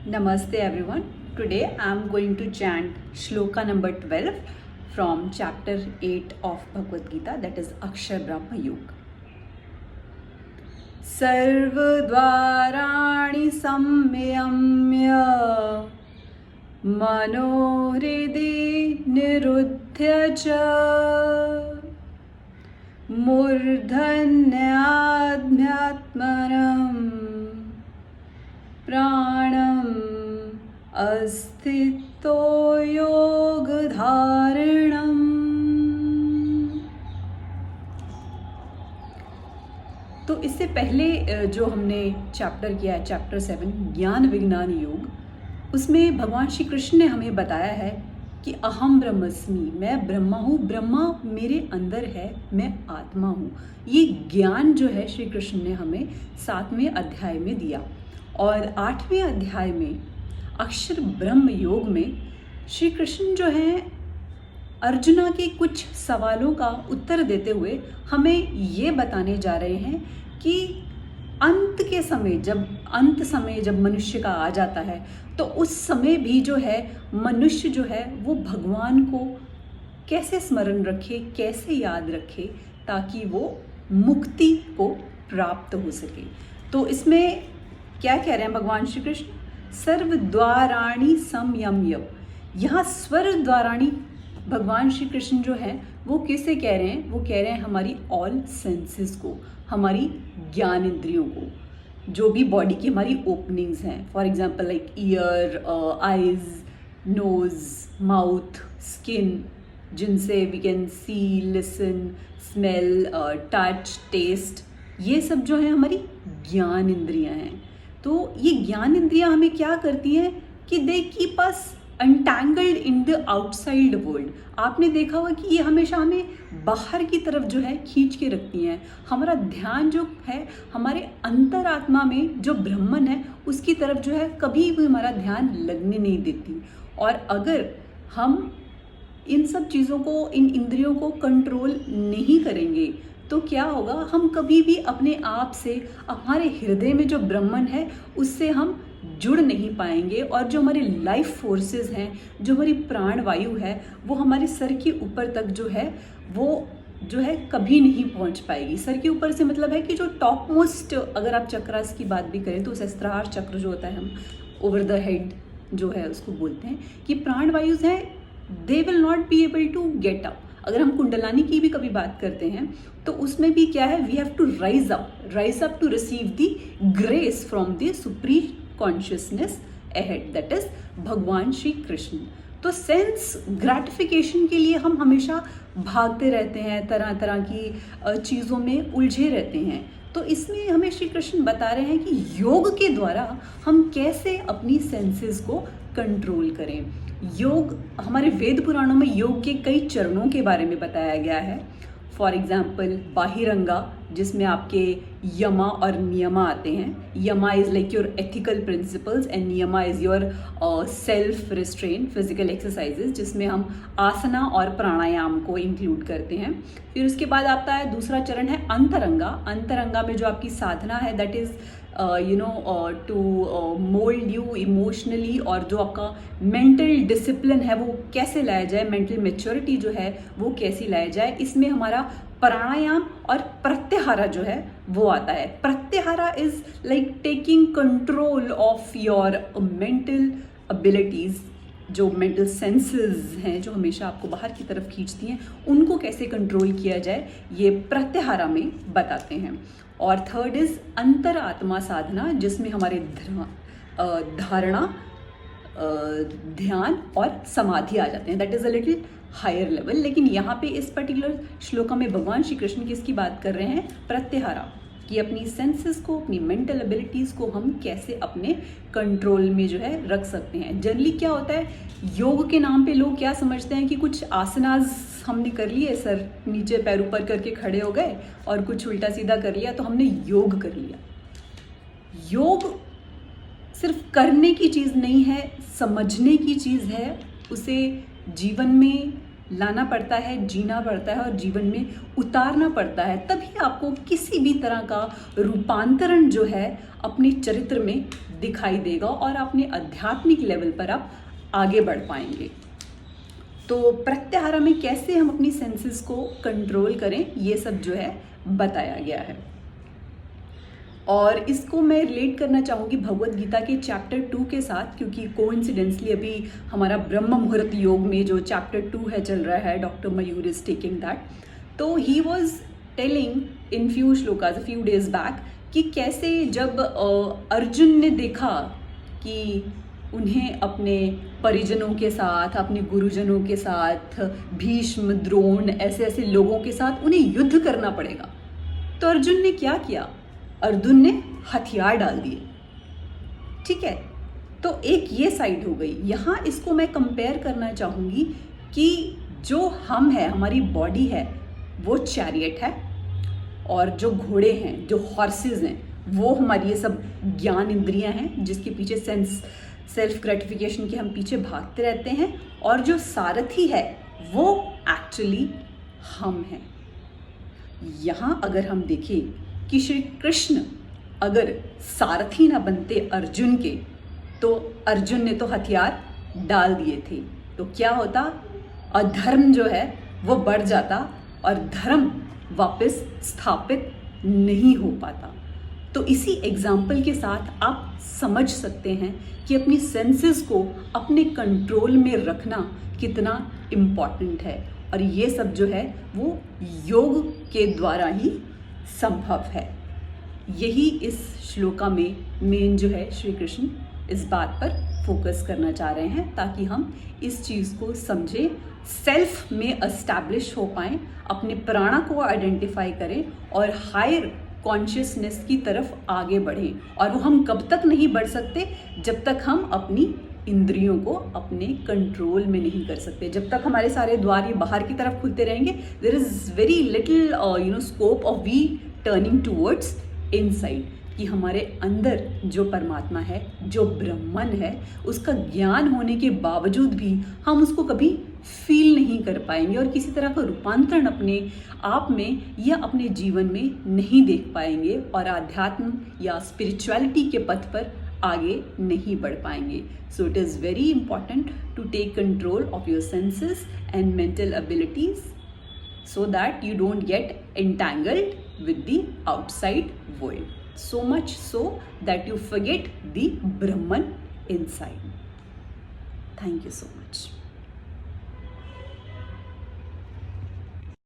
Namaste everyone. Today I am going to chant shloka number 12 from chapter 8 of Bhagavad Gita, that is Akshar Brahma Yug. Sarvadvarani samyamya manohridi niruddhya cha murdhanyadhyatmanam प्राणम अस्थितो योग धारणम। तो इससे पहले जो हमने chapter किया है, chapter 7 ज्ञान विज्ञान योग, उसमें भगवान श्री कृष्ण ने हमें बताया है कि अहम ब्रह्मस्मि, मैं ब्रह्मा हूँ, ब्रह्मा मेरे अंदर है, मैं आत्मा हूँ। ये ज्ञान जो है श्री कृष्ण ने हमें 7वें अध्याय में दिया। और 8वें अध्याय में अक्षर ब्रह्म योग में श्री कृष्ण जो हैं अर्जुना के कुछ सवालों का उत्तर देते हुए हमें ये बताने जा रहे हैं कि अंत समय जब मनुष्य का आ जाता है तो उस समय भी जो है मनुष्य जो है वो भगवान को कैसे स्मरण रखे, कैसे याद रखे, ताकि वो मुक्ति को प्राप्त हो सके। तो इसमें क्या कह रहे हैं भगवान श्री कृष्ण? सर्वद्वाराणि संयम्य। यहाँ स्वर द्वाराणि भगवान श्री कृष्ण जो है वो किसे कह रहे हैं? वो कह रहे हैं हमारी ऑल सेंसेस को, हमारी ज्ञान इंद्रियों को, जो भी बॉडी की हमारी ओपनिंग्स हैं। For example like ear, eyes, nose, mouth, skin, जिनसे we can see, listen, smell, touch, taste, ये सब जो है हमारी ज्ञान इंद्रियां हैं। तो ये ज्ञान इंद्रियां हमें क्या करती हैं कि they keep us entangled in the outside world. आपने देखा होगा कि ये हमेशा हमें बाहर की तरफ जो है खींच के रखती हैं। हमारा ध्यान जो है हमारे अंतरात्मा में जो ब्रह्मन है उसकी तरफ जो है कभी भी हमारा ध्यान लगने नहीं देती। और अगर हम इन सब चीज़ों को, इन इंद्रियों को कंट्रोल नहीं करेंगे तो क्या होगा? हम कभी भी अपने आप से, हमारे हृदय में जो ब्रह्मन है उससे हम जुड़ नहीं पाएंगे। और जो हमारी लाइफ फोर्सेस हैं, जो हमारी प्राण वायु है, वो हमारे सर के ऊपर तक जो है वो जो है कभी नहीं पहुंच पाएगी। सर के ऊपर से मतलब है कि जो टॉप मोस्ट, अगर आप चक्रास की बात भी करें तो सहस्त्रार चक्र जो होता है, हम ओवर द हेड जो है उसको बोलते हैं कि प्राण वायुज हैं, they will not be able to get up. अगर हम कुंडलानी की भी कभी बात करते हैं तो उसमें भी क्या है? We have to rise up to receive the grace from the supreme consciousness ahead, that is भगवान श्री कृष्ण। तो सेंस ग्रेटिफिकेशन के लिए हम हमेशा भागते रहते हैं, तरह तरह की चीज़ों में उलझे रहते हैं। तो इसमें हमें श्री कृष्ण बता रहे हैं कि योग के द्वारा हम कैसे अपनी सेंसेस को कंट्रोल करें। योग, हमारे वेद पुराणों में योग के कई चरणों के बारे में बताया गया है। फॉर एग्जाम्पल बाहिरंगा, जिसमें आपके यमा और नियमा आते हैं। Yama is like your ethical principles and niyama is your self restraint physical exercises, जिसमें हम आसना और प्राणायाम को इंक्लूड करते हैं। फिर उसके बाद आता है दूसरा चरण है अंतरंगा। अंतरंगा में जो आपकी साधना है that is to mould you emotionally, और जो आपका मेंटल डिसिप्लिन है वो कैसे लाया जाए, मेंटल मेच्योरिटी जो है वो कैसी लाया जाए, इसमें हमारा प्राणायाम और प्रत्याहारा जो है वो आता है। Pratyahara is like taking control of your mental abilities, जो मेंटल सेंसेस हैं जो हमेशा आपको बाहर की तरफ खींचती हैं, उनको कैसे कंट्रोल किया जाए ये प्रत्याहारा में बताते हैं। और थर्ड इज अंतरात्मा साधना, जिसमें हमारे धारणा, ध्यान और समाधि आ जाते हैं। That is a little higher level. लेकिन यहाँ पे इस पर्टिकुलर श्लोका में भगवान श्री कृष्ण किसकी बात कर रहे हैं? प्रत्याहारा, कि अपनी सेंसेस को, अपनी मेंटल एबिलिटीज़ को हम कैसे अपने कंट्रोल में जो है रख सकते हैं। जनरली क्या होता है, योग के नाम पे लोग क्या समझते हैं कि कुछ आसनाज हमने कर लिए, सर नीचे पैर ऊपर करके खड़े हो गए और कुछ उल्टा सीधा कर लिया तो हमने योग कर लिया। योग सिर्फ करने की चीज़ नहीं है, समझने की चीज़ है। उसे जीवन में लाना पड़ता है, जीना पड़ता है और जीवन में उतारना पड़ता है, तभी आपको किसी भी तरह का रूपांतरण जो है अपने चरित्र में दिखाई देगा और अपने आध्यात्मिक लेवल पर आप आगे बढ़ पाएंगे। तो प्रत्याहार में कैसे हम अपनी सेंसेस को कंट्रोल करें, ये सब जो है बताया गया है। और इसको मैं रिलेट करना चाहूँगी भगवत गीता के चैप्टर 2 के साथ, क्योंकि कोइंसिडेंसली अभी हमारा ब्रह्म मुहूर्त योग में जो चैप्टर 2 है चल रहा है, doctor Mayur is taking that. तो he was telling in few श्लोकाज अ फ्यू डेज बैक कि कैसे जब अर्जुन ने देखा कि उन्हें अपने परिजनों के साथ, अपने गुरुजनों के साथ, भीष्म, द्रोण, ऐसे ऐसे लोगों के साथ उन्हें युद्ध करना पड़ेगा, तो अर्जुन ने क्या किया? अर्जुन ने हथियार डाल दिए। ठीक है, तो एक ये साइड हो गई। यहाँ इसको मैं कंपेयर करना चाहूँगी कि जो हम है, हमारी बॉडी है, वो चैरियट है, और जो घोड़े हैं, जो हॉर्सेस हैं, वो हमारी ये सब ज्ञान इंद्रियां हैं जिसके पीछे सेल्फ ग्रेटिफिकेशन के हम पीछे भागते रहते हैं, और जो सारथी है वो एक्चुअली हम हैं। यहाँ अगर हम देखें कि श्री कृष्ण अगर सारथी ना बनते अर्जुन के, तो अर्जुन ने तो हथियार डाल दिए थे, तो क्या होता? अधर्म जो है वो बढ़ जाता और धर्म वापस स्थापित नहीं हो पाता। तो इसी एग्जाम्पल के साथ आप समझ सकते हैं कि अपनी सेंसेस को अपने कंट्रोल में रखना कितना इम्पॉर्टेंट है, और ये सब जो है वो योग के द्वारा ही संभव है। यही इस श्लोका में मेन जो है श्री कृष्ण इस बात पर फोकस करना चाह रहे हैं, ताकि हम इस चीज़ को समझें, सेल्फ में एस्टैब्लिश हो पाएं, अपने प्राणा को आइडेंटिफाई करें और हायर कॉन्शियसनेस की तरफ आगे बढ़ें। और वो हम कब तक नहीं बढ़ सकते? जब तक हम अपनी इंद्रियों को अपने कंट्रोल में नहीं कर सकते। जब तक हमारे सारे द्वार ये बाहर की तरफ खुलते रहेंगे, there is very little scope of we turning towards inside, कि हमारे अंदर जो परमात्मा है, जो ब्रह्मन है, उसका ज्ञान होने के बावजूद भी हम उसको कभी फील नहीं कर पाएंगे और किसी तरह का रूपांतरण अपने आप में या अपने जीवन में नहीं देख पाएंगे, और आध्यात्म या स्पिरिचुअलिटी के पथ पर आगे नहीं बढ़ पाएंगे। So it is very important to take control of your senses and mental abilities, so that you don't get entangled with the outside world, so much so that you forget the Brahman inside. Thank you so much.